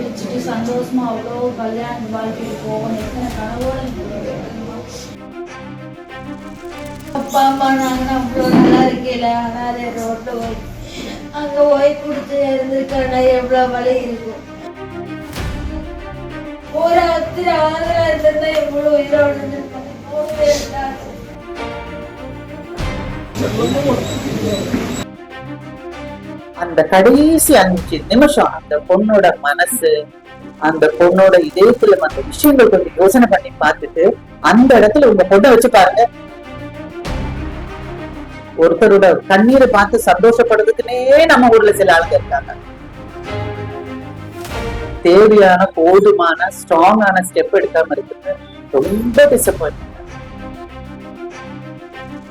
சிரிச்சுட்டு சந்தோஷமா அவ்வளோ கல்யாண வாழ்க்கைக்கு போகணும் எத்தனை கனவோட அப்பா அம்மா நாங்கள் அவ்வளோ நல்லா இருக்கல அனாதே ரோட்டில் போய் அங்கே போய் கொடுத்து இருந்திருக்கா எவ்வளோ வலி இருக்கும். ஒரு அத்திர ஆதரா இருந்தா எவ்வளோ உயிரோடு இருந்திருப்பாங்க. அந்த கடைசி 5 நிமிஷம் அந்த பொண்ணோட மனசு, அந்த பொண்ணோட இதயத்துல அந்த விஷயங்கள் கொஞ்சம் யோசனை பண்ணி பார்த்துட்டு அந்த இடத்துல உங்க பொண்ணை வச்சு பாருங்க. ஒருத்தரோட கண்ணீரை பார்த்து சந்தோஷப்படுறதுக்குன்னே நம்ம ஊர்ல சில ஆளுங்க இருக்காங்க. தேவையான போதுமான ஸ்ட்ராங்கான ஸ்டெப் எடுக்காம இருக்குது ரொம்ப டிசப்பாயின்ட்.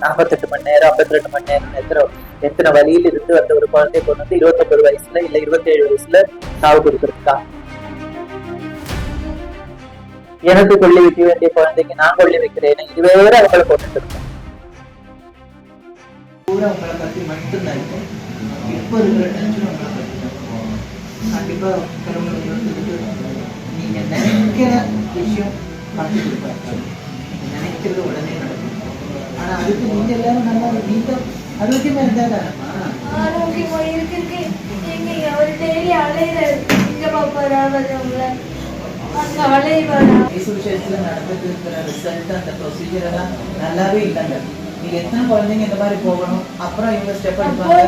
48 மணி நேரம் 52 மணி நேரம் எத்தனை வழியில இருந்து அந்த ஒரு குழந்தை கொண்டு வந்து 29 வயசுல இல்ல 27 வயசுல சாவு கொடுத்துருக்கா. எனக்கு கொள்ளி வைக்க வேண்டிய குழந்தைக்கு நான் கொள்ளி வைக்கிறேன், இது வேற அவங்களை போட்டுட்டு இருக்கேன். பூரா உங்களை பத்தி மட்டும்தான் இருக்கும். இப்போ இருக்கிற டென்ஷன் உங்களை பத்தி கண்டிப்பா நீங்க நினைக்கிற விஷயம் பார்த்து கொடுப்பாரு. நினைக்கிறது உடனே நடக்கும். ஆனா அதுக்கு நீங்க எல்லாரும் நல்லா நீங்க ஆரோக்கியமா இருந்தா ஆரோக்கியமா இருக்கு. நீங்க அவர் டெய்லி அலையிறாரு. இங்க பாப்பாரா வரவங்கள அங்க அலைவாரா. விஷயத்துல நடந்துட்டு இருக்கிற ரிசல்ட் அந்த ப்ரொசீஜர் எல்லாம் நல்லாவே இல்லைங்க. நீங்க எத்தனை குழந்தைங்க இந்த மாதிரி போகணும், அப்புறம் இவங்க ஸ்டெப் எடுப்பாங்க.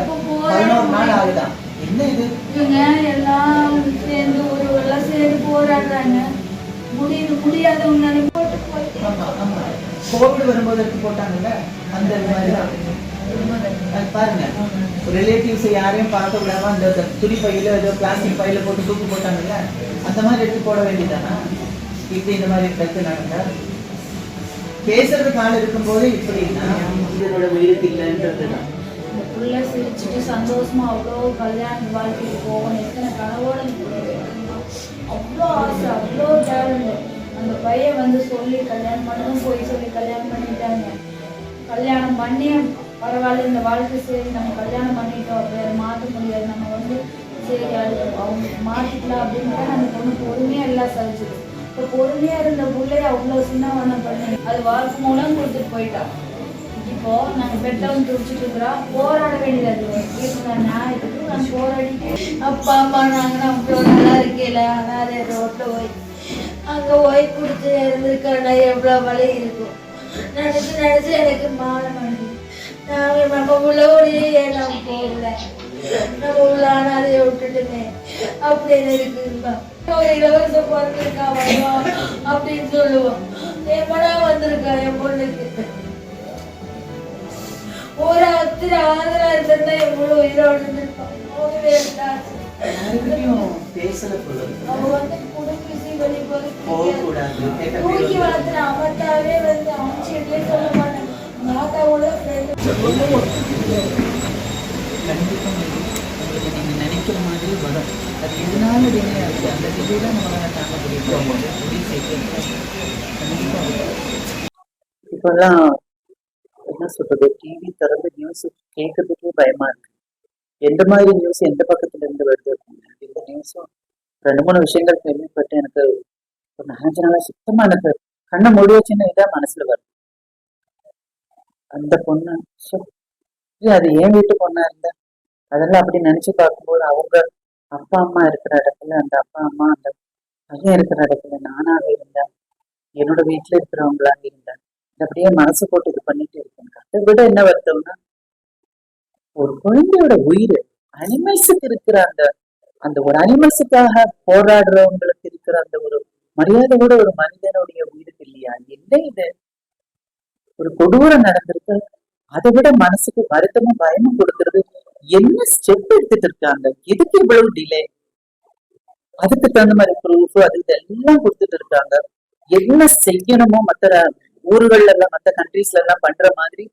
11 நாள் ஆகுதான். என்ன இது இவங்க எல்லாம் சேர்ந்து ஒரு எல்லாம் சேர்ந்து போராடுறாங்க. முடியாதவங்க போட்டு கோவிட் வரும்போது எடுத்து போட்டாங்கல்ல அந்த மாதிரி பாருங்க. ரிலேட்டிவ்ஸ் யாரையும் பார்க்க விடாம அந்த துணி பையில ஏதோ பிளாஸ்டிக் பையில போட்டு தூக்கு போட்டாங்கல்ல அந்த மாதிரி எடுத்து போட வேண்டியதானா? இப்படி இந்த மாதிரி கருத்து நடந்தா பேசுறதுக்கு ஆள் இருக்கும் போது இப்படின்னா இதனோட உயிருக்கு இல்லைன்றதுதான். இந்த புள்ள சிரிச்சுட்டு சந்தோஷமா அவ்வளோ கல்யாண வாழ்க்கைக்கு போகணும் எத்தனை கனவோட அவ்வளோ ஆசை அவ்வளோ டேலண்ட். அந்த பையன் வந்து சொல்லி கல்யாணம் பண்ணணும் போய் சொல்லி கல்யாணம் பண்ணிட்டாங்க. கல்யாணம் பண்ணி பரவாயில்ல இந்த வாழ்க்கை சரி நம்ம கல்யாணம் பண்ணிட்டோம் வேற மாற்ற முடியாது நம்ம வந்து சரி அது அவங்க மாற்றிக்கலாம் அப்படின்ட்டு அந்த பொண்ணு பொறுமையாக எல்லாம் சதிச்சுது. இப்போ பொறுமையாக இருந்த பிள்ளைய அவ்வளோ சின்னவனம் பண்ணி அது வாழ்க்கை மூலம் கொடுத்துட்டு போயிட்டான். இப்போ நாங்கள் பெட்டவன் துடிச்சிட்டு இருக்கிறோம். போராட வேண்டியது நியாயத்துக்கு நான் போராடிட்டு அப்பா அம்மா நாங்கள் அவ்வளோ நல்லா இருக்கல அனாதே ரோட்டில் போய் அங்கே போய் கொடுத்து இருந்திருக்கா எவ்வளோ வலி இருக்கும். நினச்சி எனக்கு மாற மாட்டேங்குது. நாங்கள் நம்ம உள்ளோடையே நம்ம போகல நம்ம உள்ள அனாதையை விட்டுட்டுமே அப்படின்னு இருக்குதுப்பா. ஒரு இலவச பிறந்திருக்கா வருவோம் அப்படின்னு சொல்லுவோம். எப்படா வந்திருக்கா என் பொண்ணுக்கு ஒரு அத்திர ஆதரா இருந்தா எவ்வளவு உயிரோடு இருந்திருப்பான். அவ வந்து குடும்பி தூக்கி வளர்த்துற அவத்தாவே வந்து அமைச்சிட்டே சொல்ல மாட்டேன். மாதாவோட கண்டிப்பா நீங்க நினைக்கிற மாதிரி வரும். அது எதனால டிலே ஆகுது அந்த டிலே தான் நம்மளால தாங்க முடியும். இப்பெல்லாம் என்ன சொல்றது, டிவி திறந்து நியூஸ் கேட்கறதுக்கே பயமா இருக்கு. எந்த மாதிரி நியூஸ் எந்த பக்கத்துல இருந்து வருது. இந்த நியூஸும் 2-3 விஷயங்கள் கேள்விப்பட்டு எனக்கு ஒரு 4 நாளா சுத்தமா எனக்கு கண்ணை மூடி வச்சுன்னு இதான் மனசுல வருது. அந்த பொண்ணு அது ஏன் வீட்டு பொண்ணா இருந்தா அதெல்லாம் அப்படி நினைச்சு பார்க்கும்போது அவங்க அப்பா அம்மா இருக்கிற இடத்துல அந்த அப்பா அம்மா அந்த பையன் இருக்கிற இடத்துல நானாக இருந்தேன், என்னோட வீட்டுல இருக்கிறவங்களாக இருந்தேன். அப்படியே மனசு போட்டு இது பண்ணிட்டு இருக்கேன். அதை விட என்ன வருத்தம்னா ஒரு குழந்தையோட உயிர் அனிமல்ஸுக்கு இருக்கிற அந்த அந்த ஒரு அனிமல்ஸுக்காக போராடுறவங்களுக்கு இருக்கிற அந்த ஒரு மரியாதை கூட ஒரு மனிதனுடைய உயிருக்கு இல்லையா? என்ன இது ஒரு கொடூரம் நடந்திருக்கு. அதை விட மனசுக்கு வருத்தமும் பயமும் கொடுக்கறது. என்ன ஸ்டெப் எடுத்துட்டு இருக்காங்க, எதுக்கு இவ்வளவு டிலே? அதுக்கு தகுந்த மாதிரி ப்ரூஃப் அது இதெல்லாம் கொடுத்துட்டு இருக்காங்க. என்ன செய்யணுமோ மற்ற ஊர்கள்ல எல்லாம் மற்ற கண்ட்ரீஸ்ல எல்லாம் பண்ற மாதிரி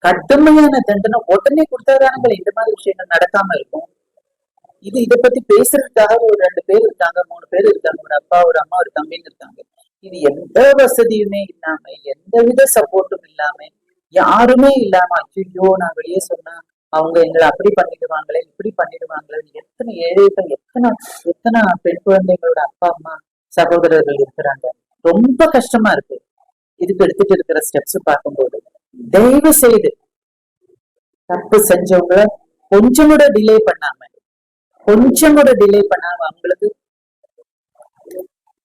கடுமையான தண்டனை உடனே கொடுத்தாதானங்கள் இந்த மாதிரி விஷயங்கள் நடக்காம இருக்கும். இதை பத்தி பேசுறதுக்காக ஒரு 2 பேர் இருக்காங்க, 3 பேர் இருக்காங்க, ஒரு அப்பா ஒரு அம்மா ஒரு தம்பின்னு இருக்காங்க. இது எந்த வசதியுமே இல்லாம எந்த வித சப்போர்ட்டும் இல்லாம யாருமே இல்லாம ஐயோ நான் வெளியே சொன்னா அவங்க எங்களை அப்படி பண்ணிடுவாங்களே இப்படி பண்ணிடுவாங்களே, எத்தனை ஏழைகள், எத்தனை எத்தனை பெண் குழந்தைகளோட அப்பா அம்மா சகோதரர்கள் இருக்கிறாங்க. ரொம்ப கஷ்டமா இருக்கு இதுக்கு எடுத்துட்டு இருக்கிற ஸ்டெப்ஸ் பார்க்கும்போது. தயவு செய்து தப்பு செஞ்சவங்கள கொஞ்சம் கூட டிலே பண்ணாம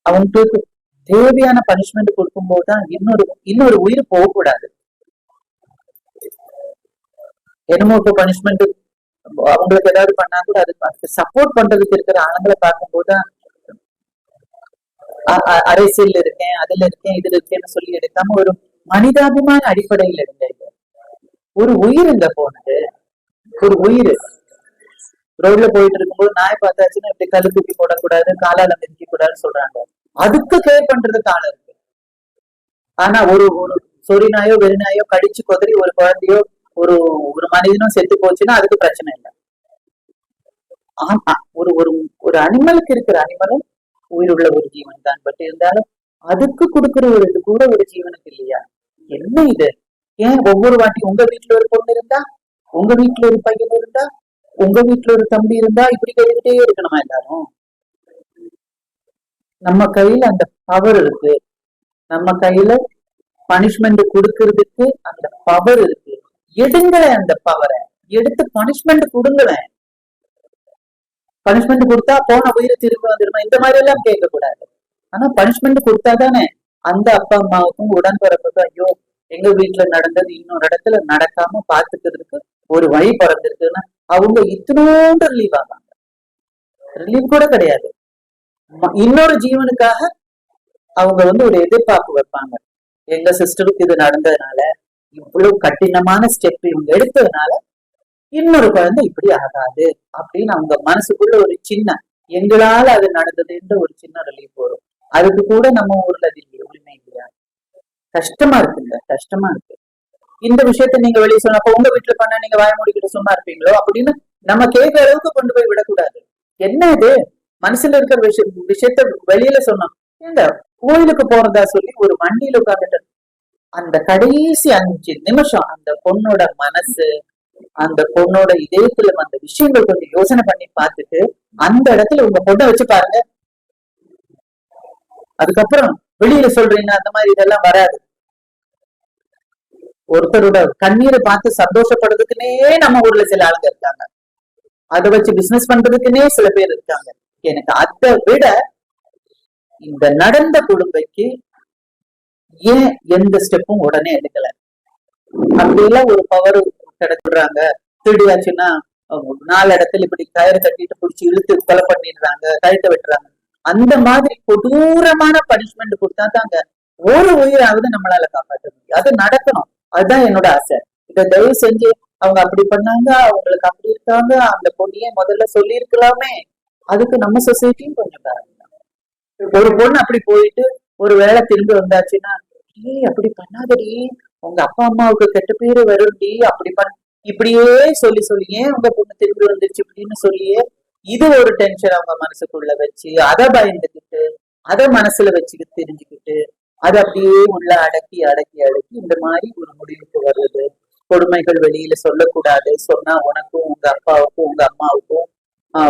அவங்களுக்கு தேவையான பனிஷ்மெண்ட் கொடுக்கும் போதுதான் இன்னொரு உயிர் போகக்கூடாது. என்னமோ இப்போ பனிஷ்மெண்ட் அவங்களுக்கு ஏதாவது பண்ணா கூட அதுக்கு சப்போர்ட் பண்றதுக்கு இருக்கிற ஆளுங்களை பார்க்கும்போதுதான் அரசியல் இருக்கேன், அதுல இருக்கேன், இதுல இருக்கேன்னு சொல்லி எடுக்காம ஒரு மனிதாபிமான அடிப்படையில் இருங்க. ஒரு உயிர் இந்த போனது, ஒரு உயிர் ரோட்ல போயிட்டு இருக்கும்போது நாய் பார்த்தாச்சுன்னா இப்படி கல்லு தூக்கி போடக்கூடாது, காலால மிதிக்க கூடாதுன்னு சொல்றாங்க. அதுக்கு கேர் பண்றதுக்கு ஆள் இருக்கு. ஆனா ஒரு ஒரு சொறி நாயோ வெறிநாயோ கடிச்சு கொதறி ஒரு குழந்தையோ ஒரு ஒரு மனிதனும் செத்து போச்சுன்னா அதுக்கு பிரச்சனை இல்லை. ஆமா, ஒரு ஒரு ஒரு அனிமலுக்கு இருக்கிற அனிமலும் உயிருள்ள ஒரு ஜீவன் தான். பட் இருந்தாலும் அதுக்கு கொடுக்குற ஒரு இது கூட ஒரு ஜீவனுக்கு இல்லையா? என்ன இது? ஏன் ஒவ்வொரு வாட்டி உங்க வீட்டுல ஒரு பொண்ணு இருந்தா, உங்க வீட்டுல ஒரு பையன் இருந்தா, உங்க வீட்டுல ஒரு தம்பி இருந்தா இப்படி கேட்டுக்கிட்டே இருக்கணுமா எல்லாரும்? நம்ம கையில அந்த பவர் இருக்கு, நம்ம கையில பனிஷ்மெண்ட் கொடுக்கறதுக்கு அந்த பவர் இருக்கு. எடுங்களேன், அந்த பவரை எடுத்து பனிஷ்மெண்ட் கொடுங்களேன். பனிஷ்மெண்ட் கொடுத்தா போன உயிரை திரும்ப வந்துருமா, இந்த மாதிரி எல்லாம் கேட்க கூடாது. ஆனா பனிஷ்மெண்ட் கொடுத்தாதானே அந்த அப்பா அம்மாவுக்கும் உடன்பிறப்புக்கும் ஐயோ எங்க வீட்டுல நடந்தது இன்னொரு இடத்துல நடக்காம பாத்துக்கிறதுக்கு ஒரு வழி பிறந்திருக்குன்னா அவங்க இத்தனோண்டு ரிலீவ் ஆவாங்க. ரிலீவ் கூட கிடையாது, இன்னொரு ஜீவனுக்காக அவங்க ஒரு எதிர்பார்ப்பு வைப்பாங்க. எங்க சிஸ்டருக்கு இது நடந்ததுனால, இவ்வளவு கடினமான ஸ்டெப் இவங்க எடுத்ததுனால இன்னொரு குழந்தை இப்படி ஆகாது அப்படின்னு அவங்க மனசுக்குள்ள ஒரு சின்ன, எங்களால அது நடந்ததுன்ற ஒரு சின்ன ரிலீஃப் வரும். அதுக்கு கூட நம்ம ஊர்ல அது இல்லையா, உரிமை இல்லையா? கஷ்டமா இருக்குங்க, கஷ்டமா இருக்கு. இந்த விஷயத்த நீங்க வெளியே சொன்ன, அப்ப உங்க வீட்டுல பண்ண நீங்க வாய மூடிக்கிட்டு சும்மா இருப்பீங்களோ அப்படின்னு நம்ம கேட்கிற அளவுக்கு கொண்டு போய் விடக்கூடாது. என்ன இது மனசுல இருக்கிற விஷயத்த வெளியில சொன்னோம். இந்த கோயிலுக்கு போறதா சொல்லி ஒரு வண்டியில உட்காந்துட்டு அந்த கடைசி 5 நிமிஷம் அந்த பொண்ணோட மனசு, அந்த பொண்ணோட இதயத்துல அந்த விஷயங்கள் கொஞ்சம் யோசனை பண்ணி பார்த்துட்டு அந்த இடத்துல உங்க பொண்ணை வச்சு பாருங்க. அதுக்கப்புறம் வெளியில சொல்றீங்க அந்த மாதிரி இதெல்லாம் வராது. ஒருத்தரோட கண்ணீரை பார்த்து சந்தோஷப்படுறதுக்குன்னே நம்ம ஊர்ல சில ஆளுங்க இருக்காங்க, அதை வச்சு பிசினஸ் பண்றதுக்குன்னே சில பேர் இருக்காங்க. எனக்கு அதை விட இந்த நடந்த குடும்பைக்கு ஏன் எந்த ஸ்டெப்பும் உடனே எடுக்கல? அப்படியெல்லாம் ஒரு பவர் கிடைக்கிறாங்க. திருடியாச்சுன்னா 4 இடத்துல இப்படி கயிறு கட்டிட்டு பிடிச்சி இழுத்து கொலை பண்ணிடுறாங்க, கழுத்தை வெட்டுறாங்க. அந்த மாதிரி கொடூரமான பனிஷ்மெண்ட் கொடுத்தா தாங்க ஒரு உயிராவது நம்மளால காப்பாற்ற முடியும். அது நடக்கணும், அதுதான் என்னோட ஆசை. இதை தயவு செஞ்சு அவங்க அப்படி பண்ணாங்க, அவங்களுக்கு அப்படி இருக்காங்க, அந்த பொண்ணையே முதல்ல சொல்லி இருக்கலாமே. அதுக்கு நம்ம சொசைட்டியும் கொஞ்சம் காரணம். ஒரு பொண்ணு அப்படி போயிட்டு ஒரு வேளை திரும்பி வந்தாச்சுன்னா, அப்படி பண்ணாதடி, உங்க அப்பா அம்மாவுக்கு கெட்ட பேரு வரும்டி, அப்படி இப்படியே சொல்லி சொல்லியே உங்க பொண்ணு திரும்பி வந்துருச்சு அப்படின்னு சொல்லியே இது ஒரு டென்ஷன் அவங்க மனசுக்குள்ள வச்சு அதை பயந்துக்கிட்டு அதை மனசுல வச்சுக்கிட்டு தெரிஞ்சுக்கிட்டு அதை அப்படியே உள்ள அடக்கி அடக்கி அடக்கி இந்த மாதிரி ஒரு முடிவுக்கு வருது. கொடுமைகள் வெளியில சொல்லக்கூடாது, சொன்னா உனக்கும் உங்க அப்பாவுக்கும் உங்க அம்மாவுக்கும்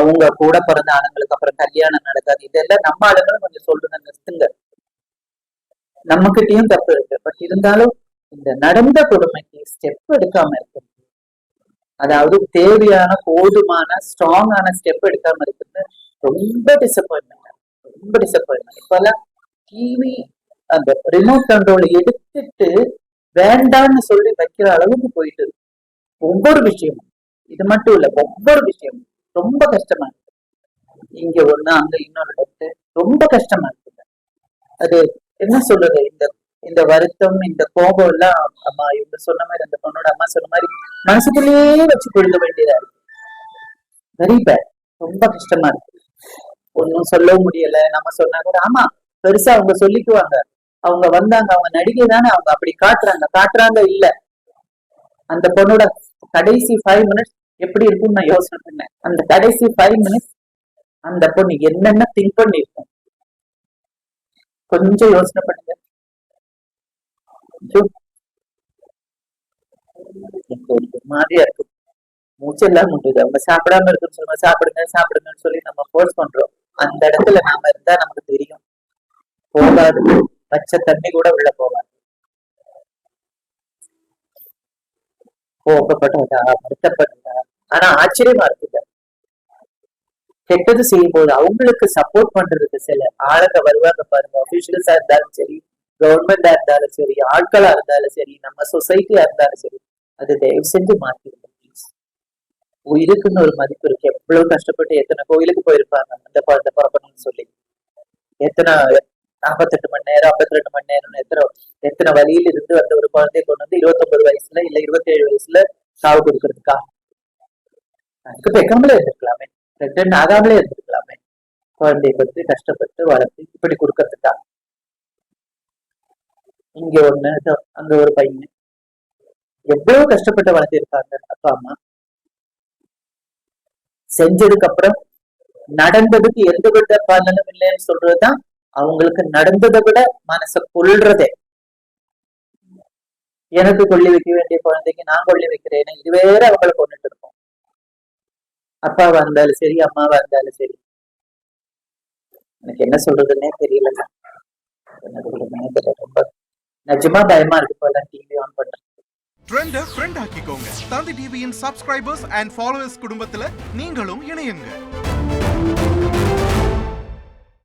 உங்க கூட பிறந்த ஆளுங்களுக்கு அப்புறம் கல்யாணம் நடக்காது. இதெல்லாம் நம்ம ஆளுங்களும் கொஞ்சம் சொல்லுங்க, நிறுத்துங்க. நம்ம கிட்டயும் தப்பு இருக்கு. பட் இருந்தாலும் இந்த நடந்த கொடுமைக்கு ஸ்டெப் எடுக்காம இருக்கு, அதாவது தேவையான போதுமான ஸ்ட்ராங்கான ஸ்டெப் எடுக்காம இருக்குது ரொம்ப டிசப்பாயின்மெண்ட், ரொம்ப டிசப்பாயின்மெண்ட். இப்பெல்லாம் டிவி அந்த ரிமோட் கண்ட்ரோல் எடுத்துட்டு வேண்டான்னு சொல்லி வைக்கிற அளவுக்கு போயிட்டு இருக்கு ஒவ்வொரு விஷயமும். இது மட்டும் இல்ல, ஒவ்வொரு விஷயமும் ரொம்ப கஷ்டமா இருக்கு. இங்க ஒண்ணு அங்க இன்னொரு இடத்து ரொம்ப கஷ்டமா இருக்குது. அது என்ன சொல்றது, இந்த வருத்தம் இந்த கோபம் எல்லாம் அம்மா இவங்க சொன்ன மாதிரி, அந்த பொண்ணோட அம்மா சொன்ன மாதிரி மனசுக்குள்ளேயே வச்சு கொள்ள வேண்டியதா இருக்கு. வெரி பேட், ரொம்ப கஷ்டமா இருக்கு. ஒன்னும் சொல்லவும் முடியல. நம்ம சொன்னா கூட ஆமா பெருசா அவங்க சொல்லிக்குவாங்க, அவங்க வந்தாங்க, அவங்க நடிகை தானே, அவங்க அப்படி காட்டுறாங்க இல்ல. அந்த பொண்ணோட கடைசி 5 மினிட்ஸ் எப்படி இருக்கும்னு நான் யோசனை பண்ணேன். அந்த கடைசி 5 மினிட்ஸ் அந்த பொண்ணு என்னென்ன திங்க் பண்ணிருக்கும் கொஞ்சம் யோசனை பண்ணுங்க. மாதிரியா இருக்கு. மூச்செல்லாம் முட்டுது. அவங்க சாப்பிடாம இருக்குன்னு சொல்லுங்க, சாப்பிடுங்க சாப்பிடுங்கன்னு சொல்லி நம்ம ஃபோர்ஸ் பண்றோம். அந்த இடத்துல நாம இருந்தா நமக்கு தெரியும், போகாது. பச்சை தண்ணி கூட உள்ள போகாது. கோபப்படுறதா, வருத்தப்படுறதா. ஆனா ஆச்சரியமா இருக்குல்ல, கெட்டது செய்யும் போது அவங்களுக்கு சப்போர்ட் பண்றதுக்கு சில ஆளுங்க வருவாங்க பாருங்க. அபிஷியல்ஸா இருந்தாலும் சரி, கவர்மெண்டா இருந்தாலும் சரி, ஆட்களா இருந்தாலும் சரி, நம்ம சொசைட்டியா இருந்தாலும் சரி, அது தயவு செஞ்சு மாத்திருங்க ப்ளீஸ். உயிருக்குன்னு ஒரு மதிப்பு இருக்கு. எவ்வளவு கஷ்டப்பட்டு எத்தனை கோயிலுக்கு போயிருப்பாங்க அந்த குழந்தை பிறக்கணும்னு சொல்லி. எத்தனை 48 மணி நேரம் 52 மணி நேரம் எத்தனை வழியில இருந்து அந்த ஒரு குழந்தைய கொண்டு வந்து 29 வயசுல இல்ல 27 வயசுல சாவு கொடுக்கறதுக்கா? அதுக்கு பெக்காமலே இருந்திருக்கலாமே, பிரெக்னென்ட் ஆகாமலே இருந்திருக்கலாமே. குழந்தைய பற்றி கஷ்டப்பட்டு வளர்த்து இப்படி கொடுக்கறதுக்கா? இங்க ஒண்ணு அங்க ஒரு பையன் எவ்வளவு கஷ்டப்பட்டு வளர்த்திருப்பாங்க அப்பா அம்மா. செஞ்சதுக்கு அப்புறம் நடந்ததுக்கு எந்த வித பலனும் இல்லைன்னு சொல்றதுதான் அவங்களுக்கு நடந்ததை விட மனசை கொள்றதே. எனக்கு கொல்லி வைக்க வேண்டிய குழந்தைக்கு நான் கொல்லி வைக்கிறேன்னு இது வேற அவங்களை கொண்டுட்டு இருக்கோம். அப்பாவா இருந்தாலும் சரி, அம்மாவா இருந்தாலும் சரி. எனக்கு என்ன சொல்றதுன்னே தெரியலங்க. ரொம்ப நிஜமா பயமா இருக்கு போல டிவி ஆன் பண்றேன். ட்ரெண்ட ஃப்ரெண்ட் ஆக்கிக்கோங்க. தந்தி டிவியின் சப்ஸ்கிரைபர்ஸ் அண்ட் ஃபாலோவர்ஸ் குடும்பத்துல நீங்களும் இணையுங்க.